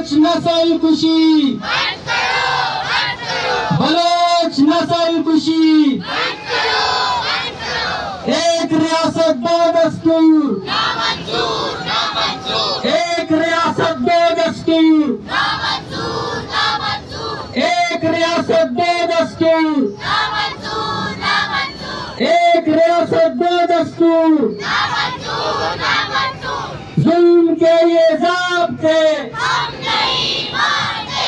Bloch नस्ल कुशी, Bloch नस्ल कुशी, एक रियासत दो दस्तूर, एक रियासत दो दस्तूर, एक रियासत दो दस्तूर, एक रियासत दो दस्तूर, जुल्म के ये ज़ाब्ते हम नहीं मानते।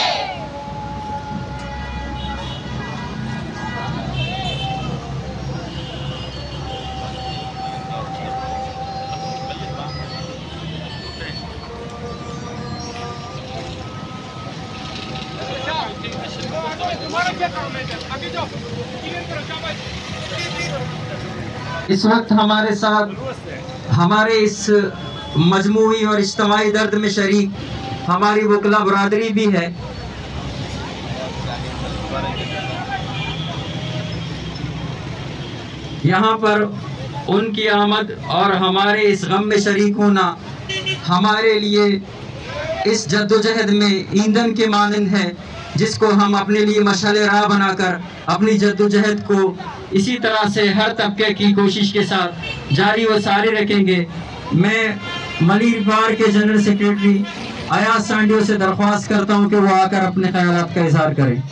इस वक्त हमारे साथ हमारे इस मजमूई और इज्तिमाई दर्द में शरीक हमारी वकला बरादरी भी है। यहाँ पर उनकी आमद और हमारे इस गम में शरीक होना हमारे लिए इस जद्दोजहद में ईंधन के मानंद है, जिसको हम अपने लिए मशाले राह बनाकर अपनी जद्दोजहद को इसी तरह से हर तबके की कोशिश के साथ जारी व सारी रखेंगे। मैं मलिर बार के जनरल सेक्रेटरी अयाज सांडियो से दरख्वास्त करता हूं कि वो आकर अपने ख्यालात का इजहार करें।